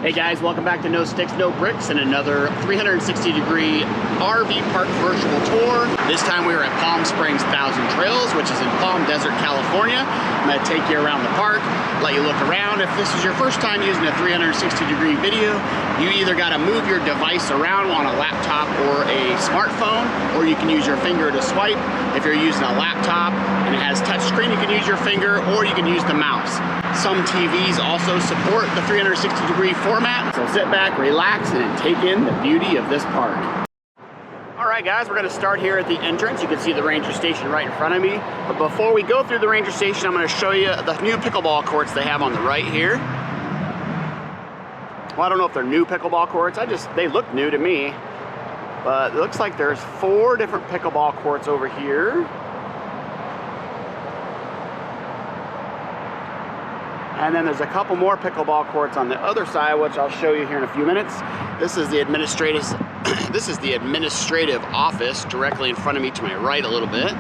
Hey guys, welcome back to No Sticks, No Bricks and another 360-degree RV park virtual tour. This time we were at Palm Springs Thousand Trails, which is in Palm Desert, California. I'm going to take you around the park, let you look around. If this is your first time using a 360-degree video, you either got to move your device around on a laptop or a smartphone, or you can use your finger to swipe. If you're using a laptop and it has touch screen, you can use your finger or you can use the mouse. Some TVs also support the 360-degree format, so sit back, relax, and take in the beauty of this park. All right, guys, we're going to start here at the entrance. You can see the ranger station right in front of me. But before we go through the ranger station, I'm going to show you the new pickleball courts they have on the right here. Well, I don't know if they're new pickleball courts. They look new to me. But it looks like there's 4 different pickleball courts over here. And then there's a couple more pickleball courts on the other side, which I'll show you here in a few minutes. This is the administrative office directly in front of me to my right a little bit.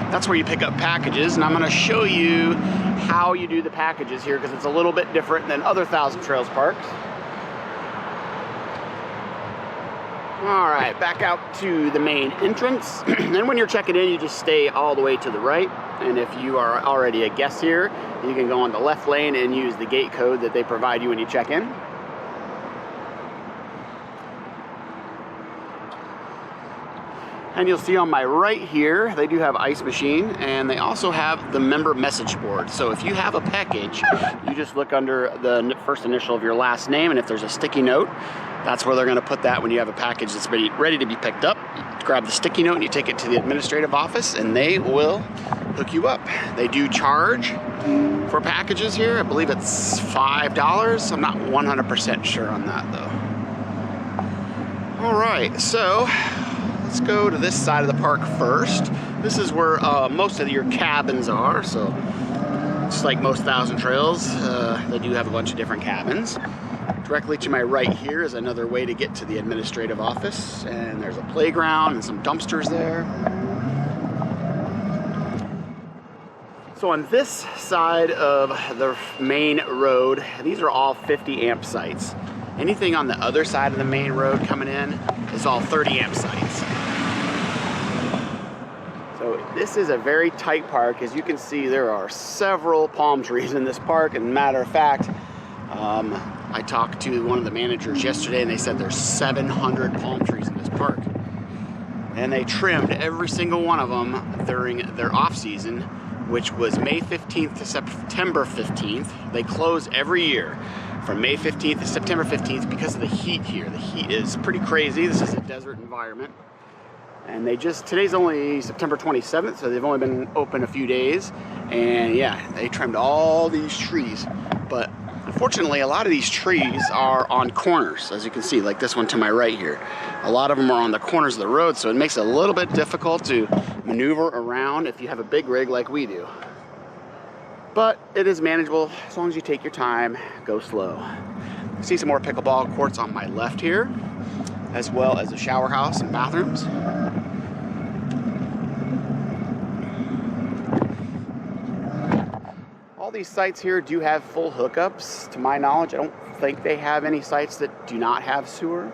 That's where you pick up packages, and I'm going to show you how you do the packages here because it's a little bit different than other Thousand Trails parks. All right, back out to the main entrance. And when you're checking in, you just stay all the way to the right. And if you are already a guest here, you can go on the left lane and use the gate code that they provide you when you check in. And you'll see on my right here, they do have ice machine, and they also have the member message board. So if you have a package, you just look under the first initial of your last name, and if there's a sticky note, that's where they're going to put that when you have a package that's ready to be picked up. You grab the sticky note and you take it to the administrative office, and they will hook you up. They do charge for packages here. I believe it's $5. I'm not 100% sure on that though. All right, so let's go to this side of the park first. This is where most of your cabins are. So just like most Thousand Trails, they do have a bunch of different cabins. Directly to my right here is another way to get to the administrative office, and there's a playground and some dumpsters there. So on this side of the main road, these are all 50 amp sites. Anything on the other side of the main road coming in is all 30 amp sites. So this is a very tight park. As you can see, there are several palm trees in this park, and matter of fact, I talked to one of the managers yesterday and they said there's 700 palm trees in this park. And they trimmed every single one of them during their off season, which was May 15th to September 15th. They close every year from May 15th to September 15th because of the heat here. The heat is pretty crazy. This is a desert environment. And today's only September 27th, so they've only been open a few days. And yeah, they trimmed all these trees. But unfortunately, a lot of these trees are on corners, as you can see, like this one to my right here. A lot of them are on the corners of the road, so it makes it a little bit difficult to maneuver around if you have a big rig like we do. But it is manageable as long as you take your time, go slow. You see some more pickleball courts on my left here, as well as a shower house and bathrooms. These sites here do have full hookups. To my knowledge, I don't think they have any sites that do not have sewer.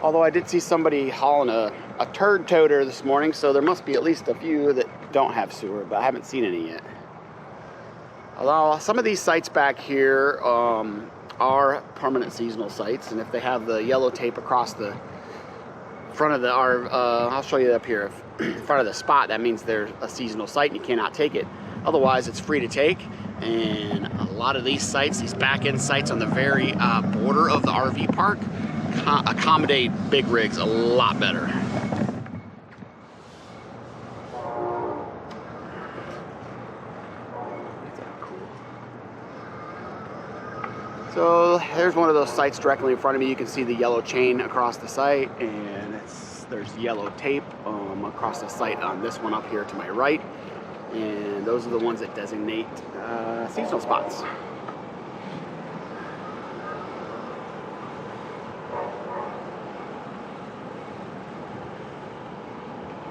Although I did see somebody hauling a turd toter this morning, so there must be at least a few that don't have sewer, but I haven't seen any yet. Although some of these sites back here are permanent seasonal sites, and if they have the yellow tape across the front of the I'll show you up here, in front of the spot, that means there's a seasonal site and you cannot take it. Otherwise, it's free to take, and a lot of these sites, these back-end sites on the very border of the RV park, accommodate big rigs a lot better. So there's one of those sites directly in front of me. You can see the yellow chain across the site, and there's yellow tape across the site on this one up here to my right. And those are the ones that designate seasonal spots.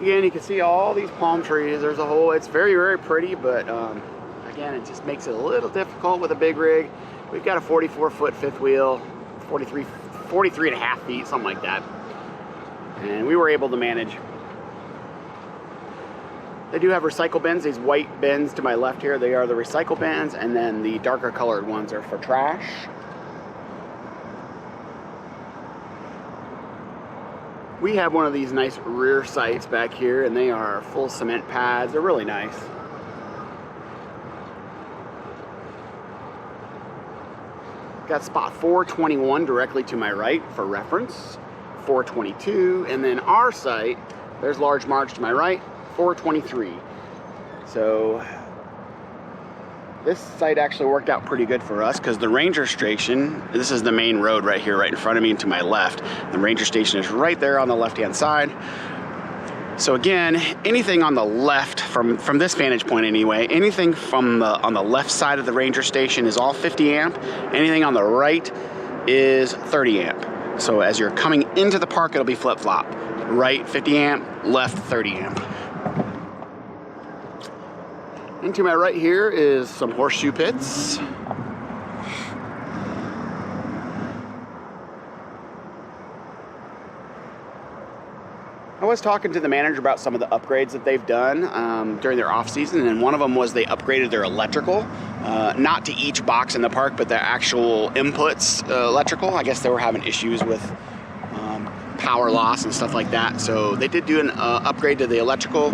Again, you can see all these palm trees. There's a whole, it's very, very pretty, but again, it just makes it a little difficult with a big rig. We've got a 44-foot fifth wheel, 43 and a half feet, something like that. And we were able to manage. They do have recycle bins. These white bins to my left here, they are the recycle bins, and then the darker colored ones are for trash. We have one of these nice rear sights back here, and they are full cement pads. They're really nice. Got spot 421 directly to my right for reference, 422, and then our site, there's Large March to my right, 423. So this site actually worked out pretty good for us because the ranger station, this is the main road right here, right in front of me and to my left. The ranger station is right there on the left-hand side. So again, anything on the left, from this vantage point anyway, anything on the left side of the ranger station is all 50 amp. Anything on the right is 30 amp. So as you're coming into the park, it'll be flip-flop. Right 50 amp, left 30 amp. And to my right here is some horseshoe pits. I was talking to the manager about some of the upgrades that they've done during their off season, and one of them was they upgraded their electrical, not to each box in the park, but the actual inputs electrical. I guess they were having issues with power loss and stuff like that, so they did do an upgrade to the electrical.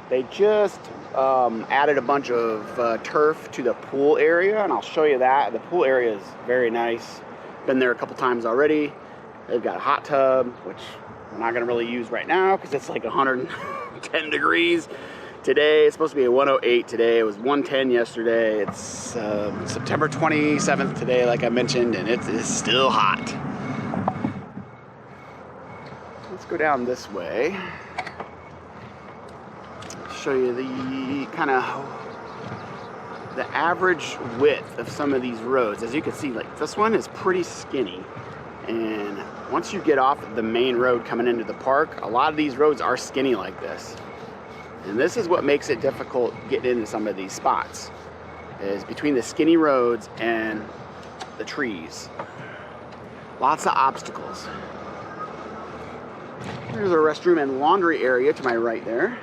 They just added a bunch of turf to the pool area, and I'll show you that. The pool area is very nice. Been there a couple times already. They've got a hot tub, which we're not going to really use right now because it's like 110 degrees today. It's supposed to be a 108 today. It was 110 yesterday. It's September 27th today, like I mentioned, and it is still hot. Let's go down this way. Show you the kind of the average width of some of these roads. As you can see, like this one is pretty skinny, and once you get off the main road coming into the park, a lot of these roads are skinny like this, and this is what makes it difficult getting into some of these spots, is between the skinny roads and the trees. Lots of obstacles. There's a restroom and laundry area to my right there.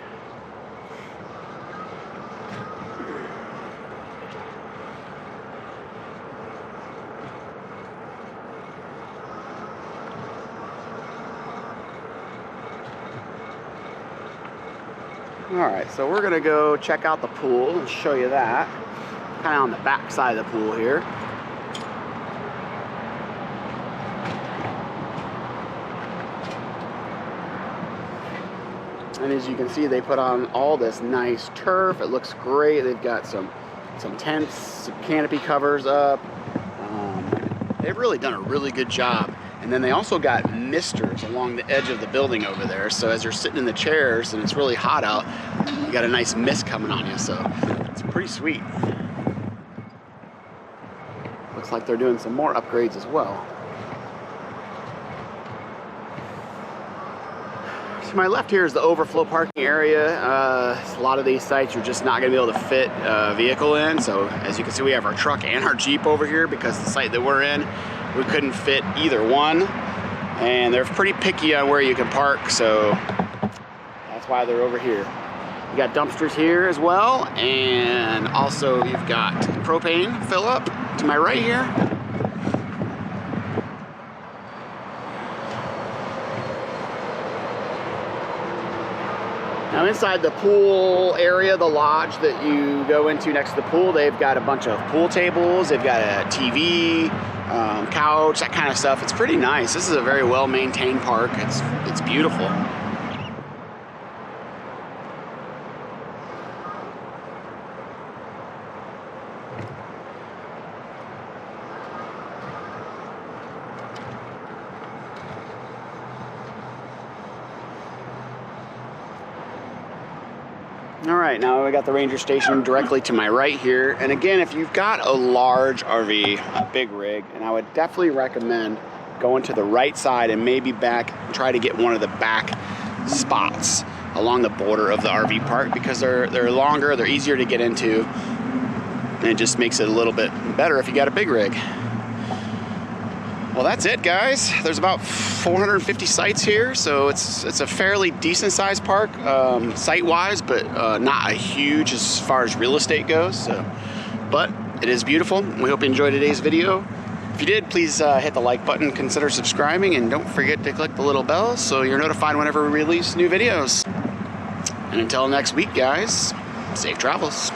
Alright, so we're going to go check out the pool and show you that. Kind of on the back side of the pool here. And as you can see, they put on all this nice turf. It looks great. They've got some tents, some canopy covers up. They've really done a really good job. And then they also got misters along the edge of the building over there. So as you're sitting in the chairs and it's really hot out, you got a nice mist coming on you. So it's pretty sweet. Looks like they're doing some more upgrades as well. To my left here is the overflow parking area. A lot of these sites you're just not going to be able to fit a vehicle in. So as you can see, we have our truck and our Jeep over here because the site that we're in, we couldn't fit either one, and they're pretty picky on where you can park, so that's why they're over here. You got dumpsters here as well, and also you've got propane fill up to my right here. Now inside the pool area, the lodge that you go into next to the pool, they've got a bunch of pool tables, they've got a TV, couch, that kind of stuff. It's pretty nice. This is a very well-maintained park. It's beautiful. All right, now we got the ranger station directly to my right here. And again, if you've got a large RV, a big rig, and I would definitely recommend going to the right side and maybe back, try to get one of the back spots along the border of the RV park because they're longer, they're easier to get into. and it just makes it a little bit better if you got a big rig. Well, that's it, guys. There's about 450 sites here, so it's a fairly decent sized park site-wise, but not a huge as far as real estate goes. So, but it is beautiful. We hope you enjoyed today's video. If you did, please hit the like button, consider subscribing, and don't forget to click the little bell so you're notified whenever we release new videos. And until next week, guys, safe travels.